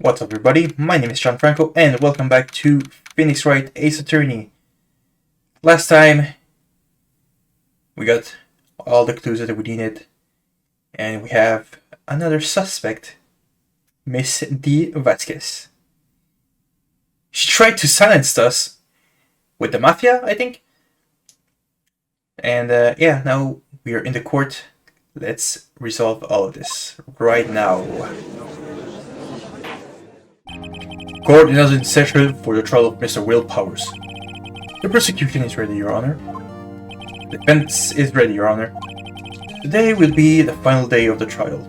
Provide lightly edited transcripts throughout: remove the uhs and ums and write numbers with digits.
What's up, everybody? My name is Gianfranco, and welcome back to Phoenix Wright Ace Attorney. Last time, we got all the clues that we needed, and we have another suspect, Miss D. Vasquez. She tried to silence us with the mafia, I think. And yeah, now we are in the court. Let's resolve all of this right now. Court is in session for the trial of Mr. Will Powers. The prosecution is ready, Your Honor. The defense is ready, Your Honor. Today will be the final day of the trial.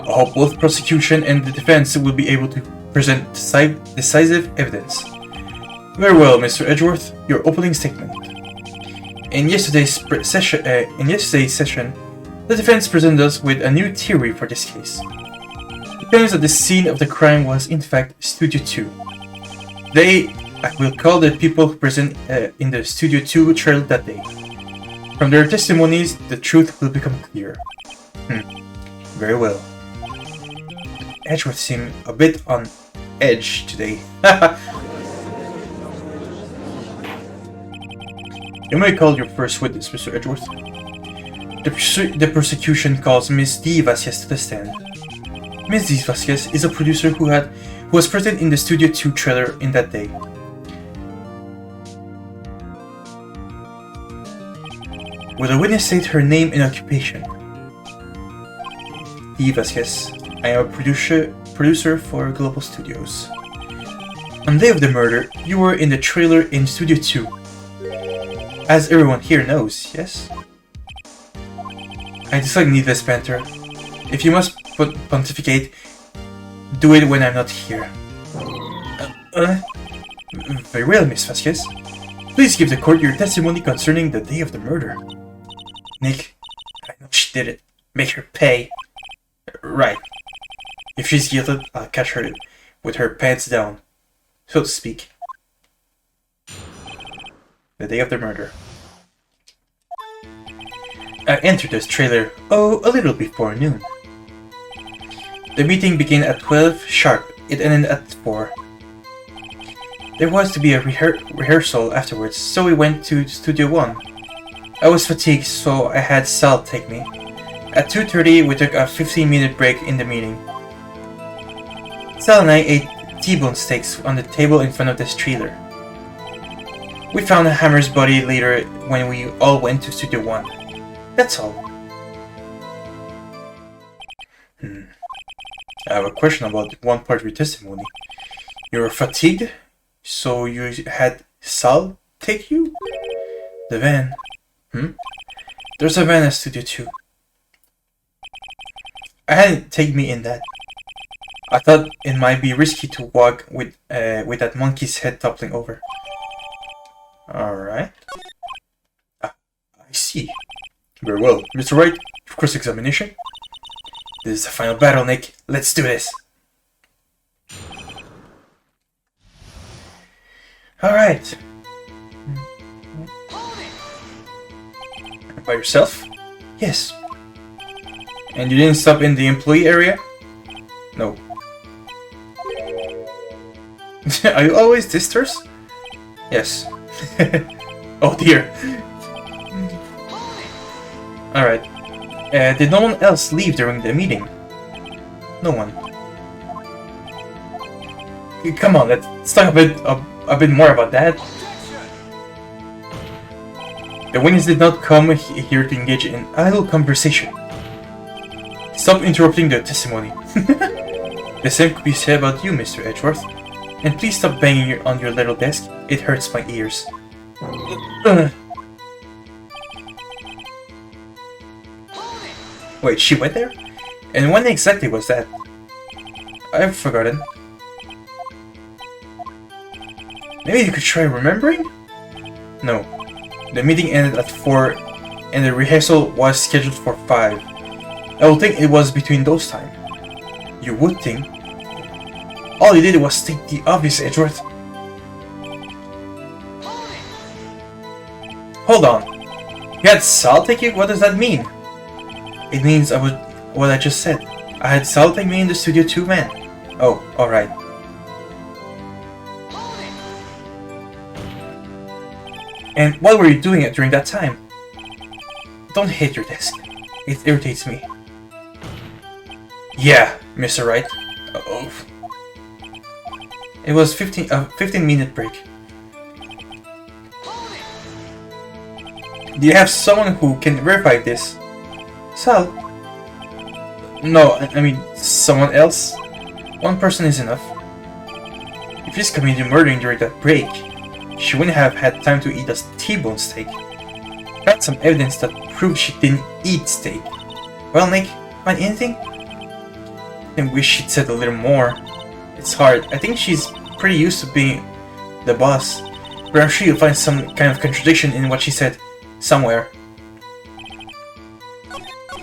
I hope both prosecution and the defense will be able to present decisive evidence. Very well, Mr. Edgeworth, your opening statement. In yesterday's session, the defense presented us with a new theory for this case. It claims that the scene of the crime was in fact Studio 2. I will call the people who present in the Studio 2 trial that day. From their testimonies, the truth will become clear. Very well. Edgeworth seemed a bit on edge today. You may call your first witness, Mr. Edgeworth. The prosecution calls Ms. D. Vasquez to the stand. Ms. D. Vasquez is a producer who was present in the Studio 2 trailer in that day. Will the witness state her name and occupation? D. Vasquez. I am a producer for Global Studios. On the day of the murder, you were in the trailer in Studio 2. As everyone here knows, yes? I dislike needless banter. If you must pontificate, do it when I'm not here. Very well, Miss Vasquez. Please give the court your testimony concerning the day of the murder. Nick, I know she did it. Make her pay. Right. If she's guilty, I'll catch her with her pants down, so to speak. The day of the murder. I entered this trailer, a little before noon. The meeting began at 12 sharp. It ended at 4. There was to be a rehearsal afterwards, so we went to Studio 1. I was fatigued, so I had Sal take me. At 2:30, we took a 15-minute break in the meeting. Sal and I ate T-bone steaks on the table in front of this trailer. We found Hammer's body later when we all went to Studio 1. That's all. I have a question about one part of your testimony. You were fatigued, so you had Sal take you? The van. There's a van at Studio 2. I hadn't take me in that. I thought it might be risky to walk with that monkey's head toppling over. Alright. I see. Very well. Mr. Wright, cross-examination. This is the final battle, Nick. Let's do this. Alright. By yourself? Yes. And you didn't stop in the employee area? No. Are you always this terse? Yes. Oh dear. Alright. Did no one else leave during the meeting? No one. Come on, let's talk a bit more about that. The witness did not come here to engage in idle conversation. Stop interrupting the testimony. The same could be said about you, Mr. Edgeworth. And please stop banging on your little desk. It hurts my ears. Wait, she went there? And when exactly was that? I've forgotten. Maybe you could try remembering? No. The meeting ended at 4 and the rehearsal was scheduled for 5. I would think it was between those times. You would think. All you did was state the obvious, Edgeworth. Hold on. You had Sal take you? What does that mean? It means what I just said. I had Sal take me in the Studio 2 van. Oh, alright. And what were you doing during that time? Don't hit your desk. It irritates me. Yeah, Mr. Wright. Uh-oh. It was 15-minute break. Do you have someone who can verify this? Sal? No, I mean someone else? One person is enough. If she's committed murdering during that break, she wouldn't have had time to eat a T-bone steak. That's some evidence that proves she didn't eat steak. Well, Nick, find anything? I wish she'd said a little more. It's hard. I think she's pretty used to being the boss, but I'm sure you'll find some kind of contradiction in what she said somewhere.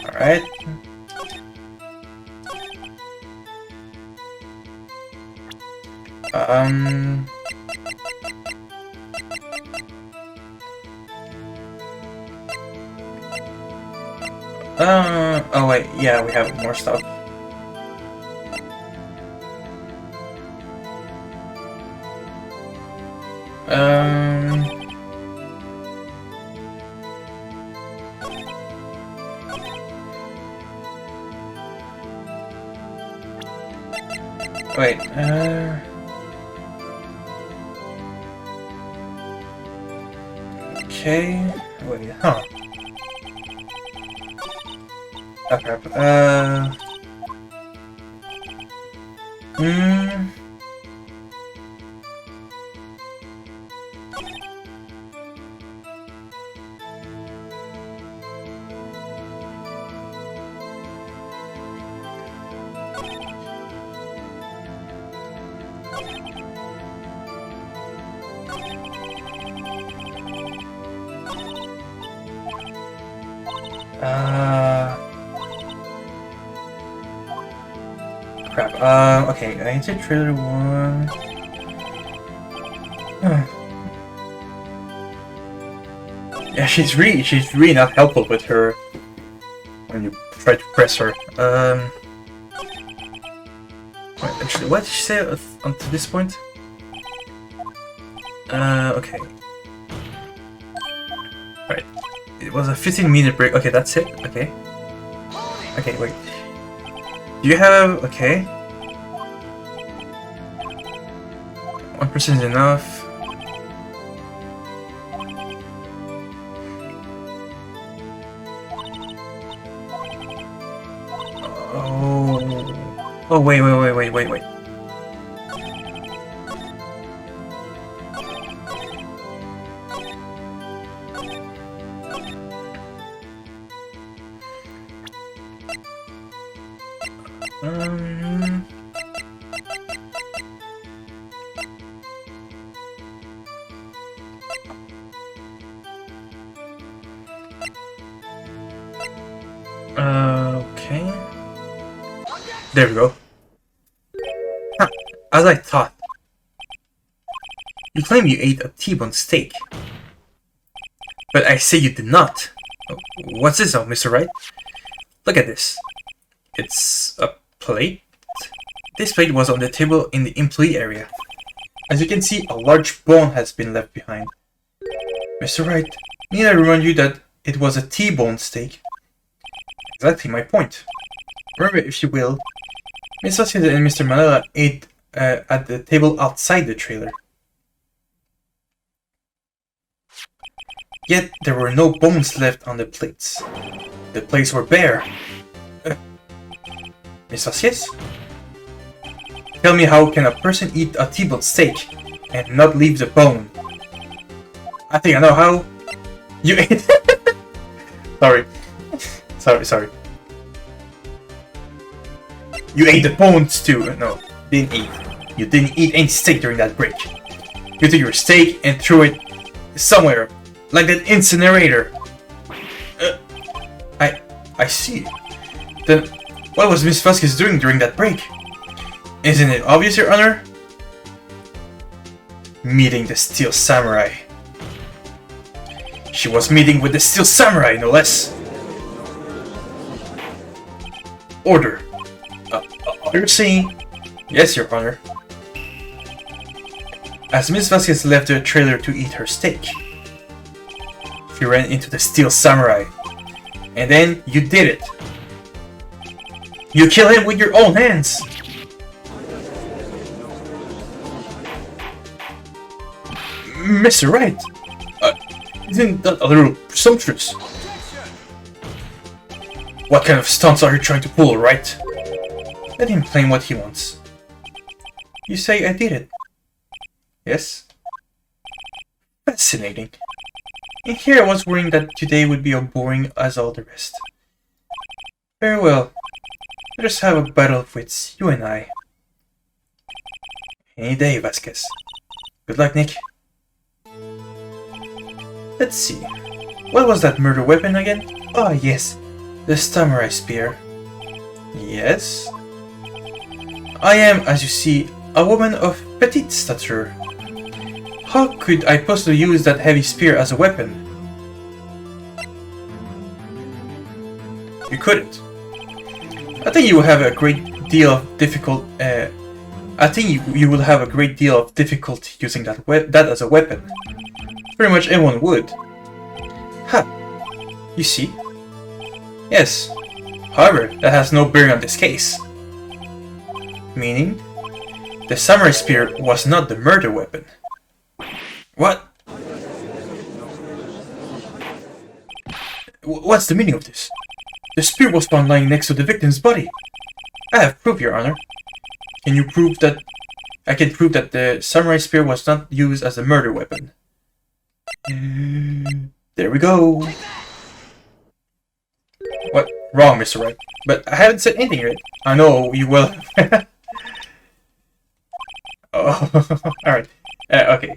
Alright. Oh wait, yeah, we have more stuff. Wait, okay, wait, huh. Oh crap, crap, okay, I entered trailer 1. Yeah, she's really not helpful with her when you try to press her. Wait, actually, what did she say until this point? Okay. Right. It was a 15-minute break. Okay, that's it. Okay. Okay, wait. Do you have... Okay. 1% is enough. Oh, wait. Okay. There we go. Huh. As I thought. You claim you ate a T-bone steak. But I say you did not. What's this now, Mr. Wright? Look at this. It's a plate. This plate was on the table in the employee area. As you can see, a large bone has been left behind. Mr. Wright, need I remind you that it was a T-bone steak? Exactly my point. Remember, if you will, Miss Vasquez and Mr. Manella ate at the table outside the trailer. Yet there were no bones left on the plates. The plates were bare. Miss Vasquez? Tell me, how can a person eat a T-bone steak and not leave the bone? I think I know how. You ate... Sorry. You ate the bones too. No, didn't eat. You didn't eat any steak during that break. You took your steak and threw it somewhere, like that incinerator. I see. Then, what was Miss Vasquez doing during that break? Isn't it obvious, Your Honor? Meeting the Steel Samurai. She was meeting with the Steel Samurai, no less. Order. You're saying Yes, Your Honor. As Miss Vasquez left the trailer to eat her steak, she ran into the Steel Samurai. And then you did it. You killed him with your own hands! Mr. Wright! Isn't that a little presumptuous? What kind of stunts are you trying to pull, Wright? Let him claim what he wants. You say I did it? Yes? Fascinating. And here I was worrying that today would be as boring as all the rest. Very well. Let us have a battle of wits, you and I. Any day, Vasquez. Good luck, Nick. Let's see. What was that murder weapon again? Ah, yes. The samurai spear. Yes? I am, as you see, a woman of petite stature. How could I possibly use that heavy spear as a weapon? You couldn't. I think you will have a great deal of difficulty using that as a weapon. Pretty much everyone would. Ha! You see? Yes. However, that has no bearing on this case. Meaning? The samurai spear was not the murder weapon. What? What's the meaning of this? The spear was found lying next to the victim's body. I have proof, Your Honor. Can you prove that? I can prove that the samurai spear was not used as a murder weapon. There we go. What? Wrong, Mr. Wright. But I haven't said anything yet. I know you will. Oh, alright. Okay.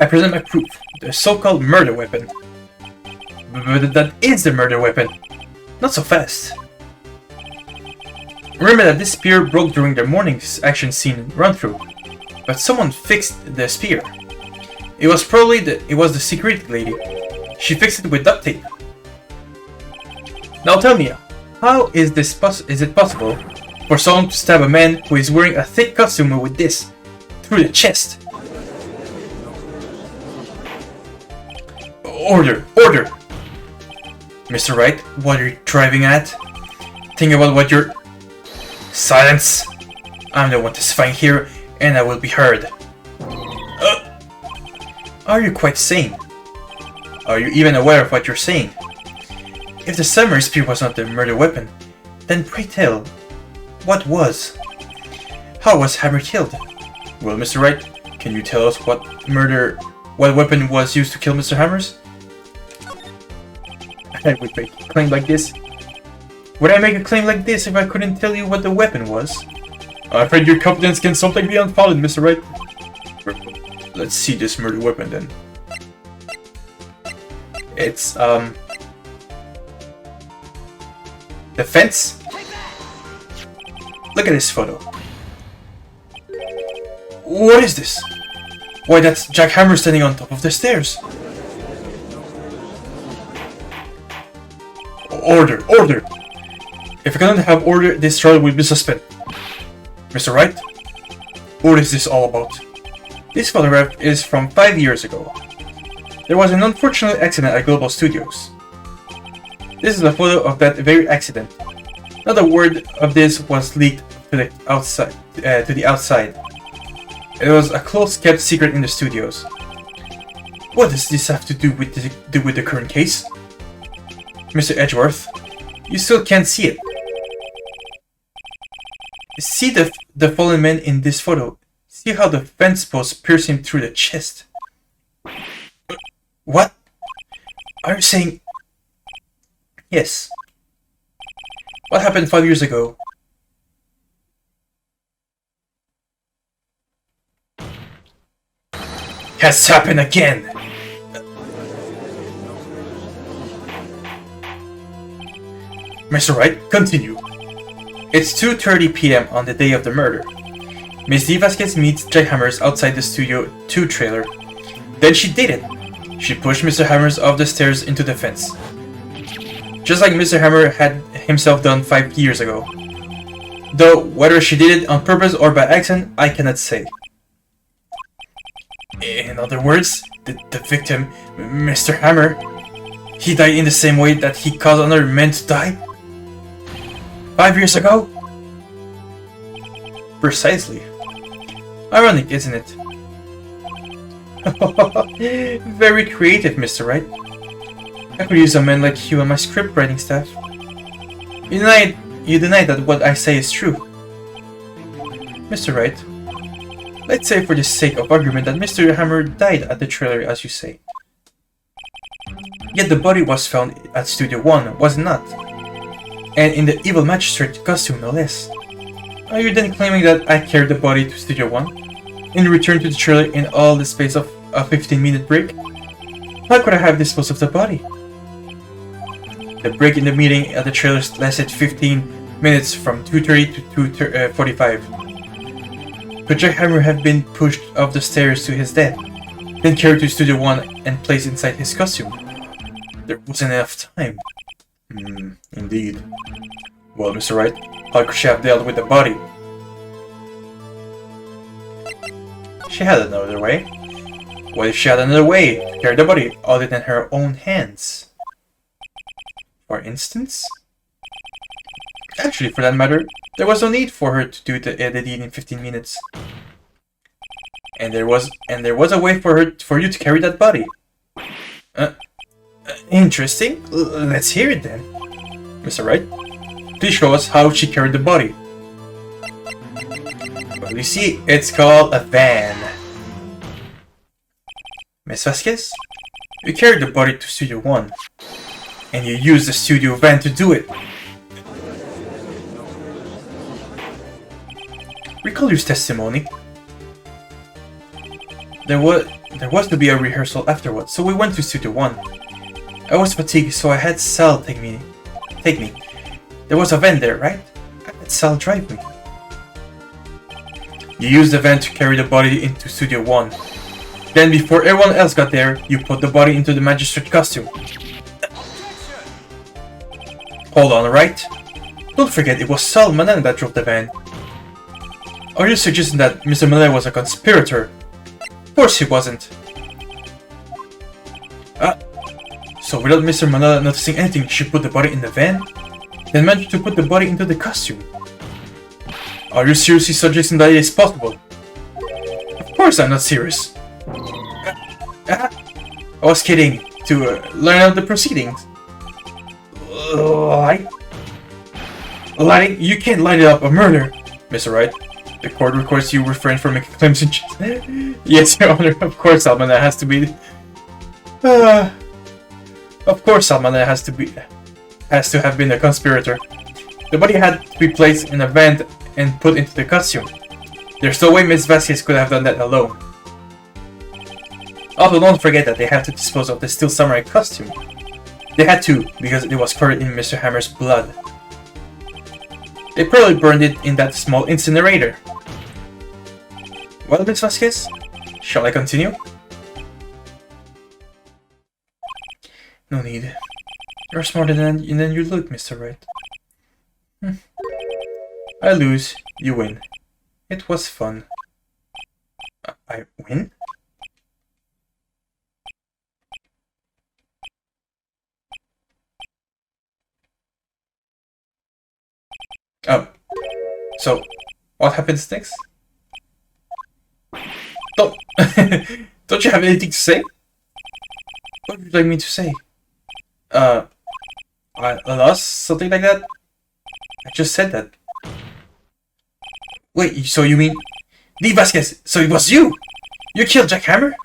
I present my proof. The so-called murder weapon. But that is the murder weapon. Not so fast. Remember that this spear broke during the morning's action scene run-through, but someone fixed the spear. It was the security lady. She fixed it with duct tape. Now tell me, how is it possible for someone to stab a man who is wearing a thick costume with this through the chest? Order! Order! Mr. Wright, what are you driving at? Think about what you're... Silence! I'm the one testifying here, and I will be heard. Are you quite sane? Are you even aware of what you're saying? If the samurai spear was not the murder weapon, then pray tell, what was? How was Hammer killed? Well, Mr. Wright, can you tell us what weapon was used to kill Mr. Hammers? I would make a claim like this. Would I make a claim like this if I couldn't tell you what the weapon was? I'm afraid your confidence can sometimes be unfounded, Mr. Wright. Let's see this murder weapon then. It's, the fence? Look at this photo. What is this? Why, that's Jack Hammer standing on top of the stairs. Order! Order! If I cannot have order, this trial will be suspended. Mr. Wright? What is this all about? This photograph is from 5 years ago. There was an unfortunate accident at Global Studios. This is a photo of that very accident. Not a word of this was leaked to the outside. It was a close-kept secret in the studios. What does this have to do with the current case? Mr. Edgeworth, you still can't see it. See the fallen man in this photo. See how the fence post pierced him through the chest. What? Are you saying... Yes. What happened 5 years ago? Has happened again! Mr. Wright, continue. It's 2:30 p.m. on the day of the murder. Miss D. Vasquez meets Jack Hammers outside the Studio 2 trailer. Then she did it. She pushed Mr. Hammers off the stairs into the fence. Just like Mr. Hammer had himself done 5 years ago. Though, whether she did it on purpose or by accident, I cannot say. In other words, the victim, Mr. Hammer, he died in the same way that he caused another man to die? 5 years ago? Precisely. Ironic, isn't it? Very creative, Mr. Wright. I could use a man like you on my script writing staff. You deny that what I say is true. Mr. Wright, let's say for the sake of argument that Mr. Hammer died at the trailer as you say. Yet the body was found at Studio 1, was it not? And in the evil magistrate costume, no less. Are you then claiming that I carried the body to Studio 1? In return to the trailer in all the space of a 15-minute break? How could I have disposed of the body? The break in the meeting at the trailer lasted 15 minutes from 2:30 to 2:45. Could Jack Hammer have been pushed up the stairs to his death, then carried to Studio 1 and placed inside his costume? There wasn't enough time. Indeed. Well, Mr. Wright, how could she have dealt with the body? She had another way. What if she had another way to carry the body other than her own hands? For instance? Actually, for that matter, there was no need for her to do the deed in 15 minutes. And there was a way for you to carry that body. Interesting. Let's hear it then. Mr. Wright, please show us how she carried the body. Well, you see, it's called a van. Miss Vasquez, you carried the body to Studio 1, and you used the studio van to do it. Recall your testimony. There was to be a rehearsal afterwards, so we went to Studio 1. I was fatigued, so I had Sal take me. There was a van there, right? I had Sal drive me. You used the van to carry the body into Studio 1. Then, before everyone else got there, you put the body into the magistrate costume. Hold on, right? Don't forget, it was Sal Manan that drove the van. Are you suggesting that Mr. Manan was a conspirator? Of course he wasn't. So without Mr. Manan noticing anything, she put the body in the van? Then managed to put the body into the costume? Are you seriously suggesting that it is possible? Of course I'm not serious. I was kidding, to learn out the proceedings. Lighting? You can't light it up a murder, Mr. Wright. The court requires you refrain from making claims in Yes, Your Honor, of course Salmana has to be... Of course Salmana has to have been a conspirator. The body had to be placed in a van and put into the costume. There's no way Miss Vasquez could have done that alone. Also, don't forget that they had to dispose of the Steel Samurai costume. They had to, because it was covered in Mr. Hammer's blood. They probably burned it in that small incinerator. Well, Miss Vasquez, shall I continue? No need. You're smarter than you look, Mr. Wright. I lose, you win. It was fun. I win? Oh. So, what happens next? Don't... Don't you have anything to say? What would you like me to say? I lost? Something like that? I just said that. Wait, so you mean... Lee Vasquez, so it was you! You killed Jack Hammer?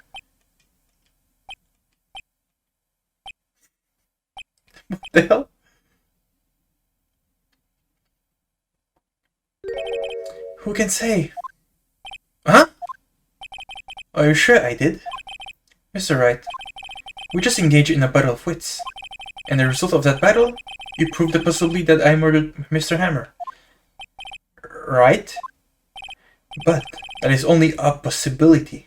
What the hell? Who can say? Huh? Are you sure I did? Mr. Wright, we just engaged in a battle of wits. And the result of that battle, you proved the possibility that I murdered Mr. Hammer. Right? But that is only a possibility.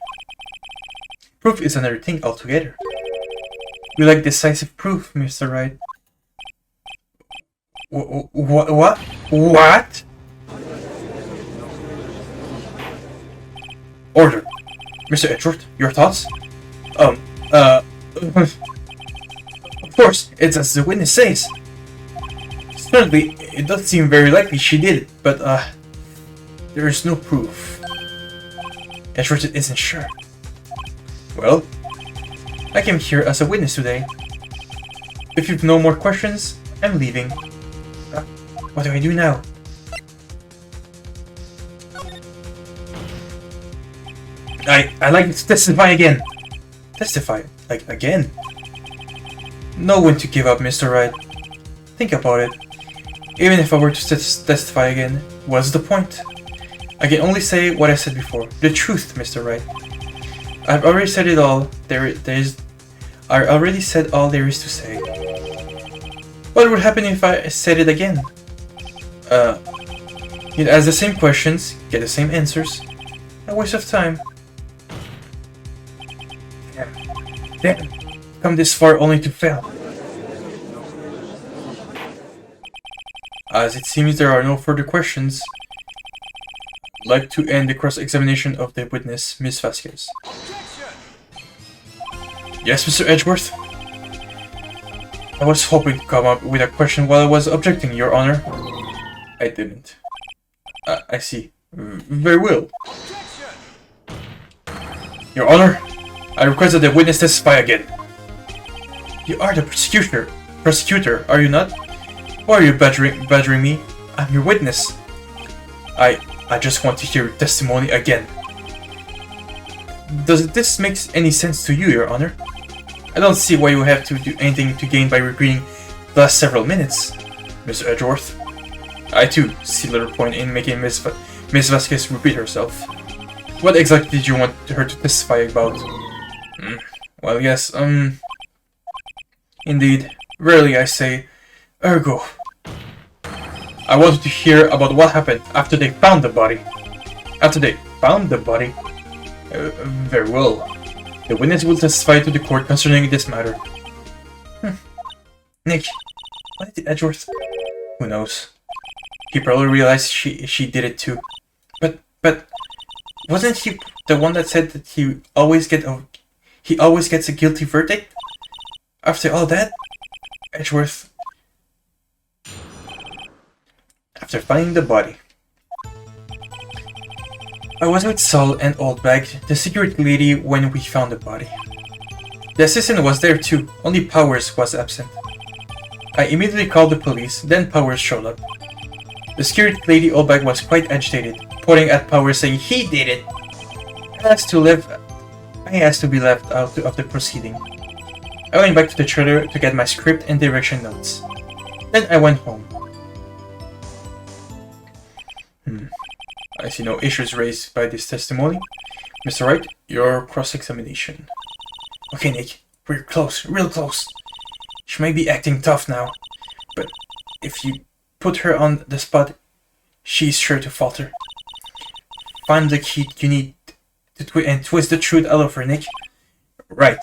Proof is another thing altogether. We like decisive proof, Mr. Wright. What? What? Order. Mr. Edgeworth, your thoughts? Of course, it's as the witness says. Certainly, it does seem very likely she did it, but, there is no proof. Edgeworth isn't sure. Well, I came here as a witness today. If you've no more questions, I'm leaving. What do I do now? I'd like to testify again. Testify? Like, again? Know when to give up, Mr. Wright. Think about it. Even if I were to testify again, what's the point? I can only say what I said before. The truth, Mr. Wright. I've already said it all. I already said all there is to say. What would happen if I said it again? You'd ask the same questions, get the same answers. A waste of time. Damn. Come this far only to fail. As it seems there are no further questions, I'd like to end the cross-examination of the witness, Miss Vasquez. Yes, Mr. Edgeworth? I was hoping to come up with a question while I was objecting, Your Honor. I didn't. I see. Very well. Your Honor, I request that the witness testify again. You are the prosecutor, are you not? Why are you badgering me? I'm your witness. I just want to hear your testimony again. Does this make any sense to you, Your Honor? I don't see why you have to do anything to gain by repeating the last several minutes, Mr. Edgeworth. I too see little point in making Miss Vasquez repeat herself. What exactly did you want her to testify about? Well, yes, indeed. Rarely I say, ergo. I wanted to hear about what happened after they found the body. After they found the body? Very well. The witness will testify to the court concerning this matter. Nick, what did Edgeworth? Who knows? He probably realized she did it too. But wasn't he the one that said that he always gets a guilty verdict? After all that, Edgeworth. After finding the body, I was with Saul and Oldbag, the security lady, when we found the body. The assistant was there too, only Powers was absent. I immediately called the police, then Powers showed up. The security lady Oldbag was quite agitated, pointing at Powers saying he did it. I asked to be left out of the proceeding. I went back to the trailer to get my script and direction notes. Then I went home. I see no issues raised by this testimony. Mr. Wright, your cross-examination. Okay, Nick, we're close, real close. She may be acting tough now, but if you put her on the spot, she's sure to falter. Find the key you need to and twist the truth out of her, Nick. Right.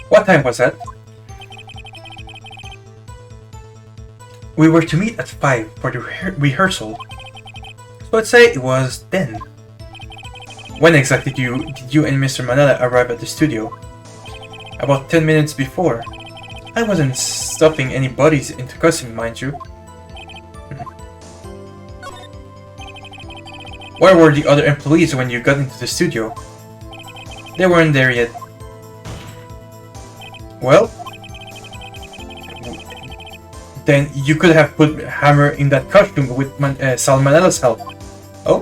What time was that? We were to meet at 5 for the rehearsal, so I'd say it was then. When exactly did you and Mr. Manella arrive at the studio? About 10 minutes before. I wasn't stuffing any bodies into costume, mind you. Where were the other employees when you got into the studio? They weren't there yet. Well, then you could have put Hammer in that costume with Sal Manella's help. Oh?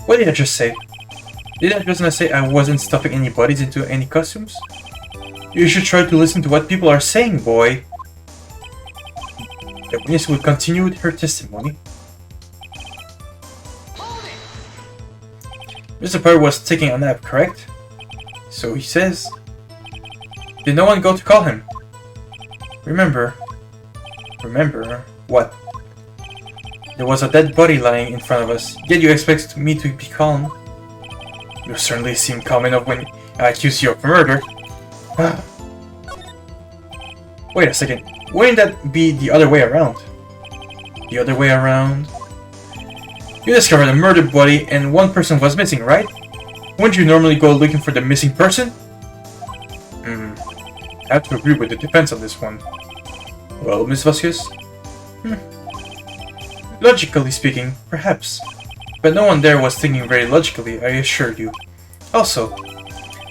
What did I just say? Did I just say I wasn't stuffing any bodies into any costumes? You should try to listen to what people are saying, boy. The witness will continue with her testimony. Mr. Power was taking a nap, correct? So he says. Did no one go to call him? Remember what? There was a dead body lying in front of us, yet you expect me to be calm? You certainly seem calm enough when I accuse you of murder. Wait a second, wouldn't that be the other way around? The other way around? You discovered a murdered body and one person was missing, right? Wouldn't you normally go looking for the missing person? I have to agree with the defense on this one. Well, Miss Vasquez? Logically speaking, perhaps. But no one there was thinking very logically, I assure you. Also,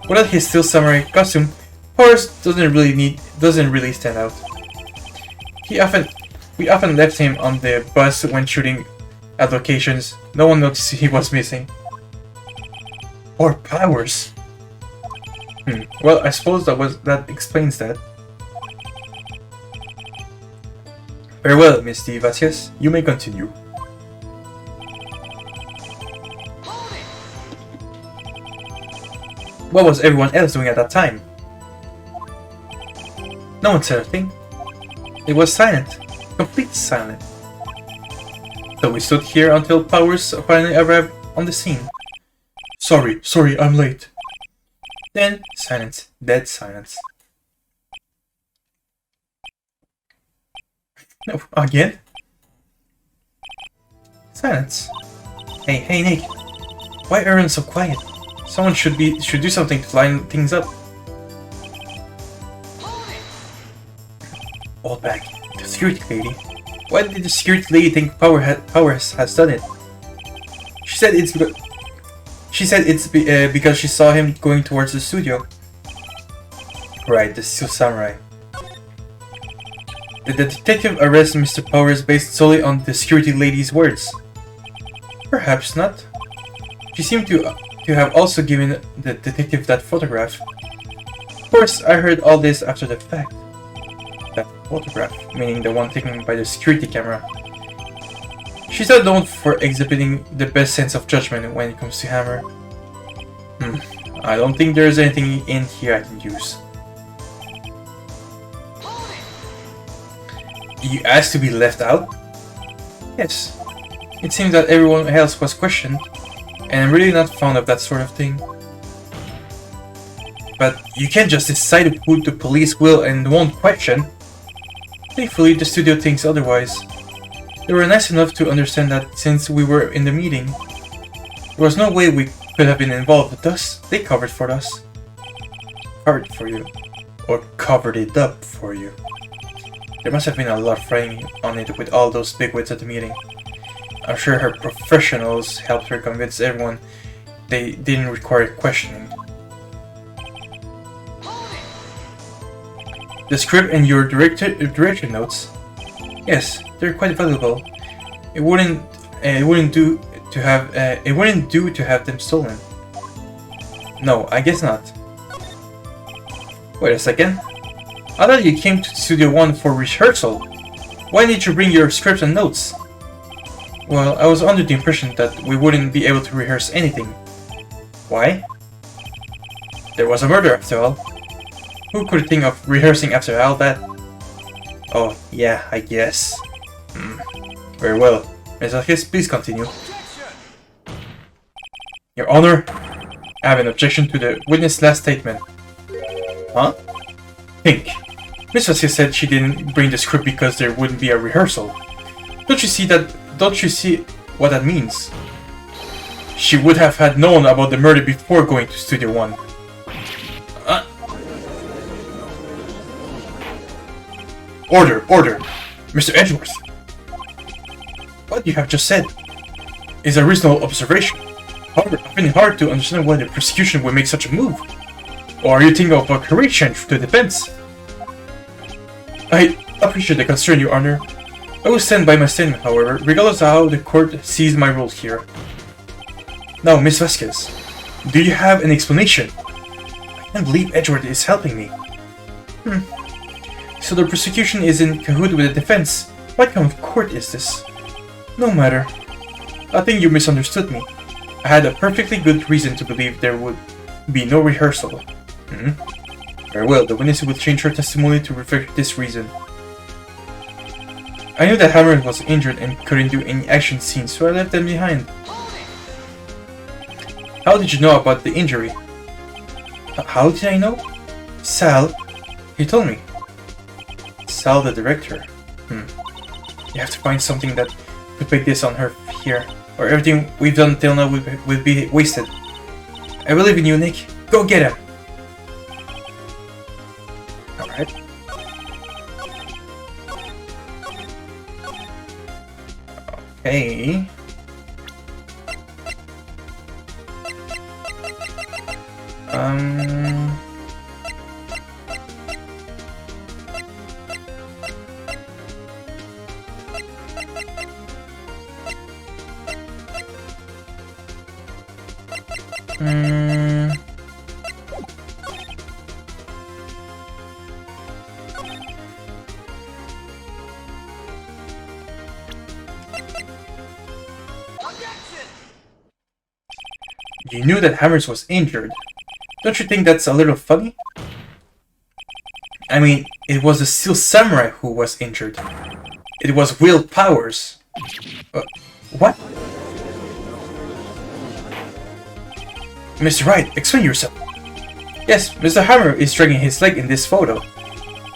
without his Steel Samurai costume, Powers doesn't really stand out. We often left him on the bus when shooting at locations. No one noticed he was missing. Or Powers. Well, I suppose that explains that. Very well, Miss D. Vasquez. You may continue. What was everyone else doing at that time? No one said a thing. It was silent. Complete silent. So we stood here until Powers finally arrived on the scene. Sorry, I'm late. Then, silence. Dead silence. No, again? Silence. Hey, Nick. Why are everyone so quiet? Someone should do something to line things up. All back. The security lady. Why did the security lady think Powers has done it? She said it's because she saw him going towards the studio. Right, the Steel Samurai. Did the detective arrest Mr. Powers based solely on the security lady's words? Perhaps not. She seemed to have also given the detective that photograph. Of course, I heard all this after the fact. That photograph, meaning the one taken by the security camera. She's not known for exhibiting the best sense of judgment when it comes to Hammer. I don't think there's anything in here I can use. You asked to be left out? Yes. It seems that everyone else was questioned, and I'm really not fond of that sort of thing. But you can't just decide who the police will and won't question. Thankfully, the studio thinks otherwise. They were nice enough to understand that since we were in the meeting, there was no way we could have been involved, thus they covered for us. Covered for you. Or covered it up for you. There must have been a lot of writing on it with all those bigwigs at the meeting. I'm sure her professionals helped her convince everyone they didn't require questioning. The script and your direction notes? Yes, they're quite valuable. It wouldn't do to have them stolen. No, I guess not. Wait a second. I thought you came to Studio One for rehearsal. Why did you bring your scripts and notes? Well, I was under the impression that we wouldn't be able to rehearse anything. Why? There was a murder after all. Who could think of rehearsing after all that? Oh, yeah, I guess. Very well. Ms. Vasquez, please continue. Your Honor, I have an objection to the witness' last statement. Huh? Think. Ms. Vasquez said she didn't bring the script because there wouldn't be a rehearsal. Don't you see what that means? She would have had known about the murder before going to Studio One. Order! Mr. Edgeworth! What you have just said is a reasonable observation. However, I find it hard to understand why the prosecution would make such a move. Or are you thinking of a career change to defense? I appreciate the concern, Your Honor. I will stand by my statement, however, regardless of how the court sees my role here. Now, Miss Vasquez, do you have an explanation? I can't believe Edgeworth is helping me. So the prosecution is in cahoot with the defense. What kind of court is this? No matter. I think you misunderstood me. I had a perfectly good reason to believe there would be no rehearsal. Very well, the witness will change her testimony to reflect this reason. I knew that Hammer was injured and couldn't do any action scenes, so I left them behind. How did you know about the injury? How did I know? Sal, he told me. Sal, the director. You have to find something that could put this on her here, or everything we've done till now will be wasted. I believe in you, Nick. Go get him! Alright. Okay. You knew that Hammers was injured. Don't you think that's a little funny? I mean, it was the Steel Samurai who was injured. It was Will Powers. What? Mr. Wright, explain yourself. Yes, Mr. Hammer is dragging his leg in this photo.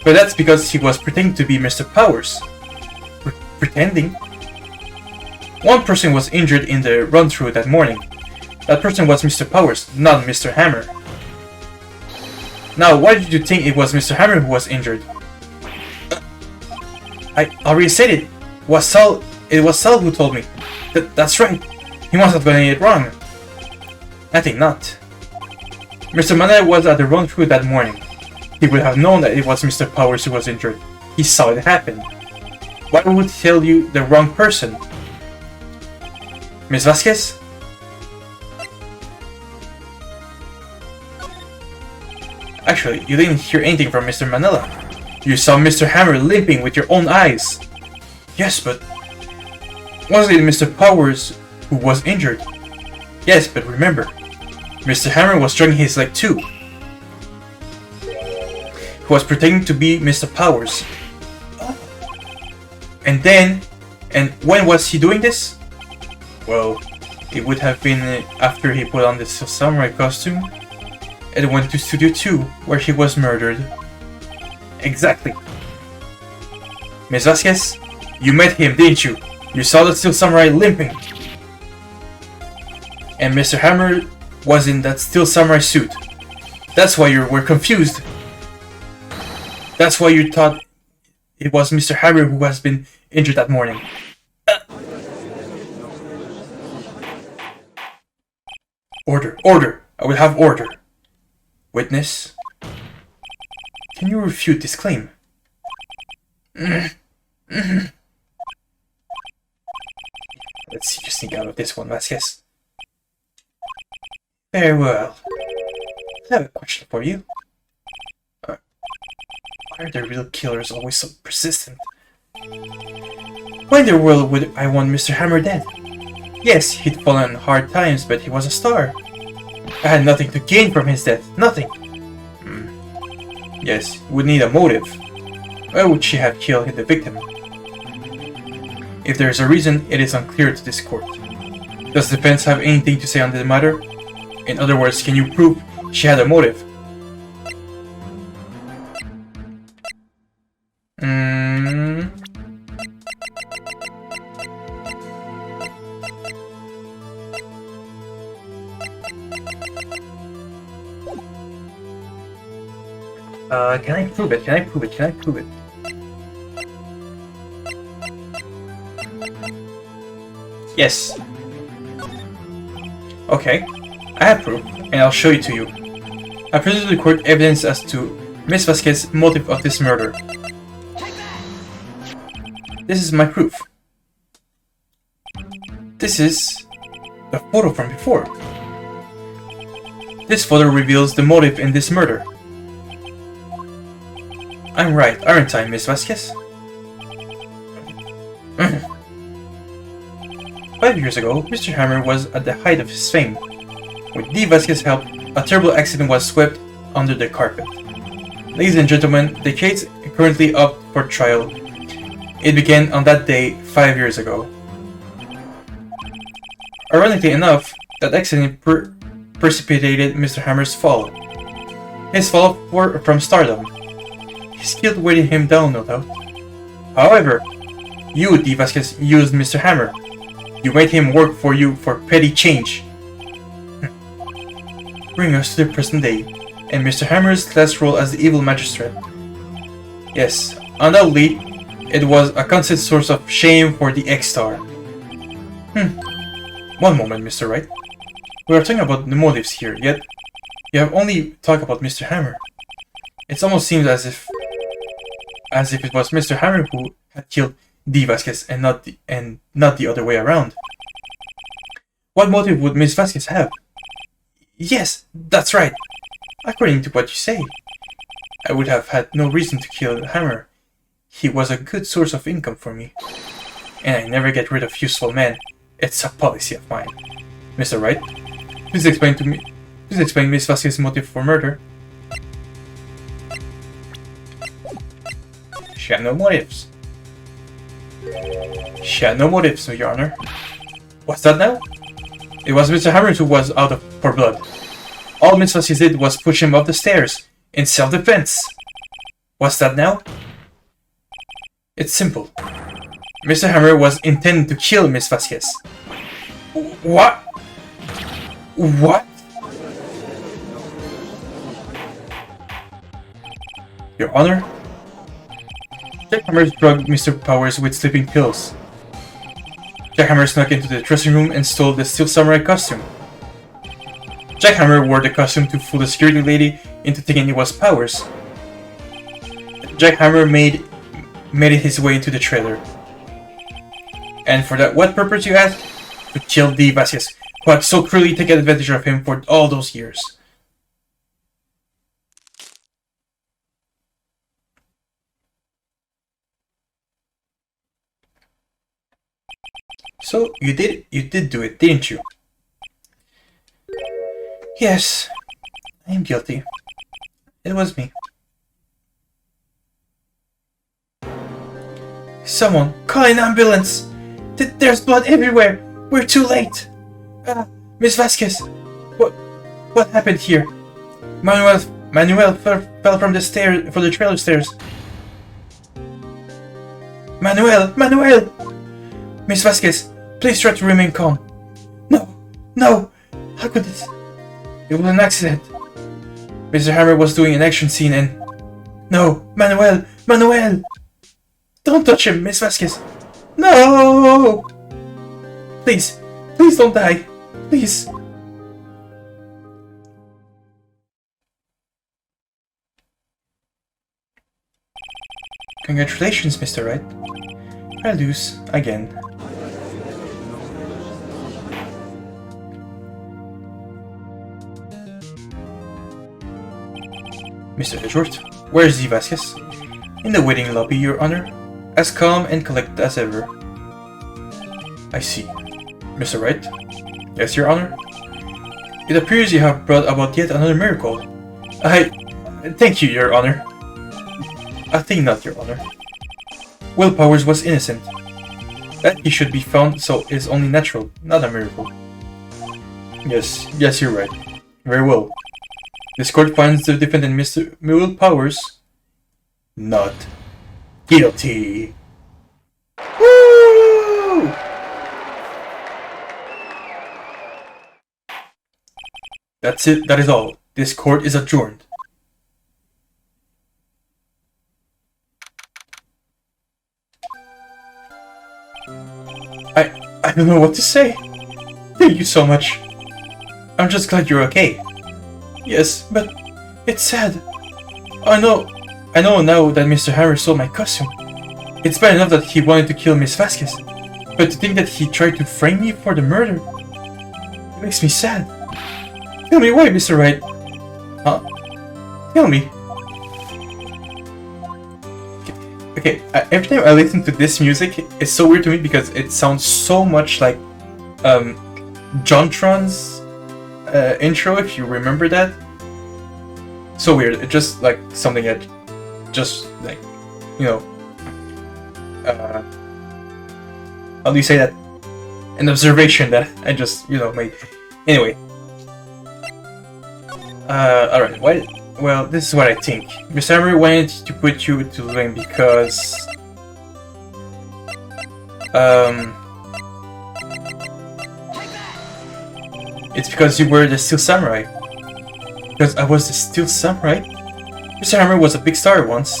But that's because he was pretending to be Mr. Powers. Pretending? One person was injured in the run-through that morning. That person was Mr. Powers, not Mr. Hammer. Now, why did you think it was Mr. Hammer who was injured? I already said it. It was Sal who told me. That's right. He must have gotten it wrong. I think not. Mr. Manel was at the run-through that morning. He would have known that it was Mr. Powers who was injured. He saw it happen. Why would he tell you the wrong person? Miss Vasquez? Actually, you didn't hear anything from Mr. Manila. You saw Mr. Hammer limping with your own eyes. Yes, but... wasn't it Mr. Powers who was injured? Yes, but remember, Mr. Hammer was dragging his leg too. He was pretending to be Mr. Powers. And when was he doing this? Well, it would have been after he put on the samurai costume and went to Studio 2, where he was murdered. Exactly. Miss Vasquez, you met him, didn't you? You saw the Steel Samurai limping. And Mr. Hammer was in that Steel Samurai suit. That's why you were confused. That's why you thought it was Mr. Hammer who has been injured that morning. Order, order! I will have order. Witness, can you refute this claim? Let's see you sneak out of this one, Vasquez. Very well. I have a question for you. Why are the real killers always so persistent? Why in the world would I want Mr. Hammer dead? Yes, he'd fallen on hard times, but he was a star. I had nothing to gain from his death. Nothing. Yes, we need a motive. Why would she have killed the victim? If there is a reason, it is unclear to this court. Does the defense have anything to say on the matter? In other words, can you prove she had a motive? Can I prove it? Can I prove it? Can I prove it? Yes. Okay. I have proof, and I'll show it to you. I present to the court evidence as to Miss Vasquez's motive of this murder. This is my proof. This is the photo from before. This photo reveals the motive in this murder. I'm right, aren't I, Miss Vasquez? 5 years ago, Mr. Hammer was at the height of his fame. With D. Vasquez's help, a terrible accident was swept under the carpet. Ladies and gentlemen, the case is currently up for trial It began on that day 5 years ago. Ironically enough, that accident precipitated Mr. Hammer's fall. His fall from stardom. His guilt weighted him down, no doubt. However, you, D. Vasquez, used Mr. Hammer. You made him work for you for petty change. Bring us to the present day, and Mr. Hammer's last role as the evil magistrate. Yes, undoubtedly, it was a constant source of shame for the X-Star. One moment, Mr. Wright. We are talking about the motives here, yet you have only talked about Mr. Hammer. It almost seems as if it was Mr. Hammer who had killed D. Vasquez and not the other way around. What motive would Miss Vasquez have? Yes, that's right. According to what you say, I would have had no reason to kill Hammer. He was a good source of income for me. And I never get rid of useful men. It's a policy of mine. Mr. Wright, please explain Miss Vasquez's motive for murder. She had no motives. She had no motives, Your Honor. What's that now? It was Mr. Hammer who was out for blood. All Miss Vasquez did was push him up the stairs, in self-defense. What's that now? It's simple. Mr. Hammer was intending to kill Miss Vasquez. What? What? Your Honor? Jack Hammer drugged Mr. Powers with sleeping pills. Jack Hammer snuck into the dressing room and stole the Steel Samurai costume. Jack Hammer wore the costume to fool the security lady into thinking it was Powers. Jack Hammer made it his way into the trailer. And for that what purpose, you ask? To kill D. Vasquez, who had so cruelly taken advantage of him for all those years. So, you did do it, didn't you? Yes, I am guilty. It was me. Someone, call an ambulance! There's blood everywhere! We're too late! Miss Vasquez! What happened here? Manuel fell from the trailer stairs. Manuel! Miss Vasquez, please try to remain calm. No! How could this? It was an accident. Mr. Hammer was doing an action scene and... No! Manuel! Don't touch him, Miss Vasquez! No! Please don't die. Please. Congratulations, Mr. Wright. I lose again. Mr. Edgeworth, where is D. Vasquez? In the waiting lobby, Your Honor. As calm and collected as ever. I see. Mr. Wright? Yes, Your Honor? It appears you have brought about yet another miracle. Thank you, Your Honor. I think not, Your Honor. Will Powers was innocent. That he should be found so is only natural, not a miracle. Yes, you're right. Very well. This court finds the defendant, Mr. Will Powers, not guilty. Woo! That's it. That is all. This court is adjourned. I don't know what to say. Thank you so much. I'm just glad you're okay. Yes, but it's sad. I know now that Mr. Hammer stole my costume. It's bad enough that he wanted to kill Miss Vasquez, but to think that he tried to frame me for the murder, it makes me sad. Tell me why, Mr. Wright. Huh? Tell me. Okay, every time I listen to this music, it's so weird to me because it sounds so much like JonTron's intro, if you remember that. So weird. It's just like something that just like, you know, how do you say that? An observation that I just, made. Anyway. Alright, well, this is what I think. Miss Hammer wanted to put you to blame because... It's because you were the Steel Samurai. Because I was the Steel Samurai? Mr. Hammer was a big star once,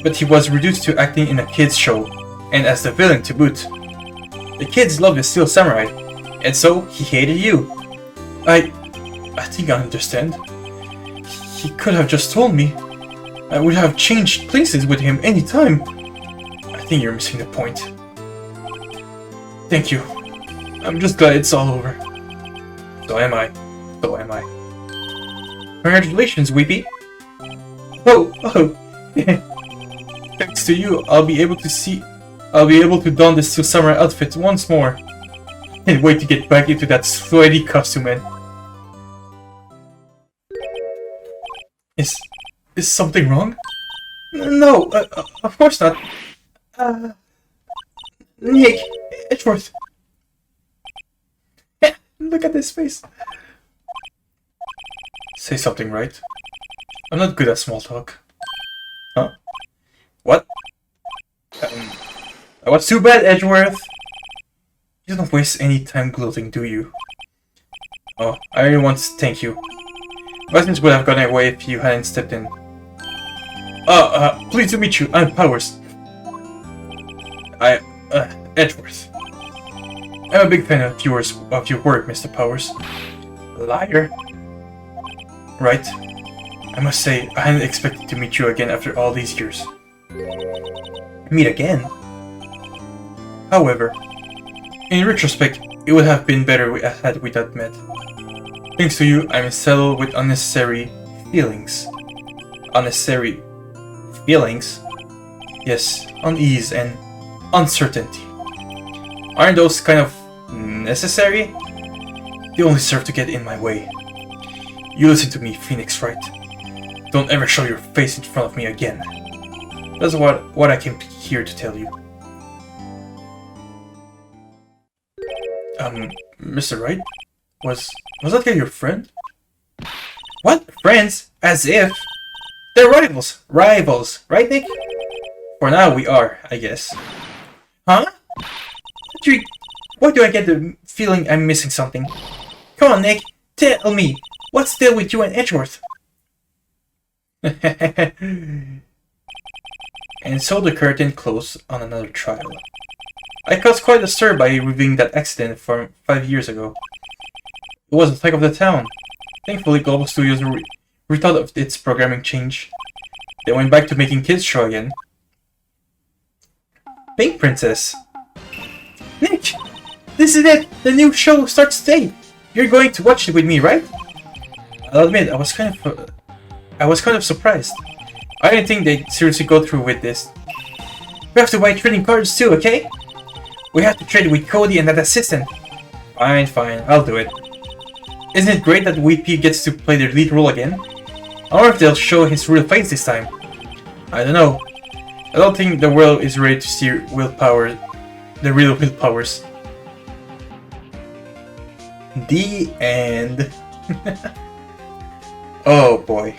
but he was reduced to acting in a kids show, and as the villain to boot. The kids loved the Steel Samurai, and so he hated you. I think I understand. He could have just told me. I would have changed places with him any time. I think you're missing the point. Thank you. I'm just glad it's all over. So am I. So am I. Congratulations, Weepy. Oh. Thanks to you, I'll be able to don the Steel Samurai outfit once more. Can't wait to get back into that sweaty costume, man. Is something wrong? No, of course not. Nick, Edgeworth. Look at this face. Say something, right? I'm not good at small talk. Huh? What? What's too bad, Edgeworth? You don't waste any time gloating, do you? Oh, I really want to thank you. Buttons would have gone away if you hadn't stepped in. Pleased to meet you. I'm Powers. Edgeworth. I'm a big fan of your work, Mr. Powers. Liar. Right. I must say, I hadn't expected to meet you again after all these years. Meet again? However, in retrospect, it would have been better had we not met. Thanks to you, I'm saddled with unnecessary feelings. Unnecessary feelings? Yes, unease and uncertainty. Aren't those kind of necessary? They only serve to get in my way. You listen to me, Phoenix Wright. Don't ever show your face in front of me again. That's what I came here to tell you. Mr. Wright? Was that guy your friend? What? Friends? As if? They're rivals! Rivals! Right, Nick? For now, we are, I guess. Huh? Why do I get the feeling I'm missing something? Come on, Nick! Tell me! What's the deal with you and Edgeworth? And so the curtain closed on another trial. I caused quite a stir by revealing that accident from 5 years ago. It was the talk of the town. Thankfully, Global Studios rethought of its programming change. They went back to making kids' show again. Pink Princess! Nick! This is it! The new show starts today! You're going to watch it with me, right? I'll admit, I was kind of surprised. I didn't think they'd seriously go through with this. We have to buy trading cards too, okay? We have to trade with Cody and that assistant. Fine, I'll do it. Isn't it great that Weepy gets to play the lead role again? I wonder if they'll show his real face this time. I don't know. I don't think the world is ready to see the real Will Powers. The end. Oh boy.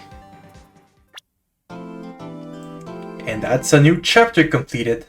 And that's a new chapter completed.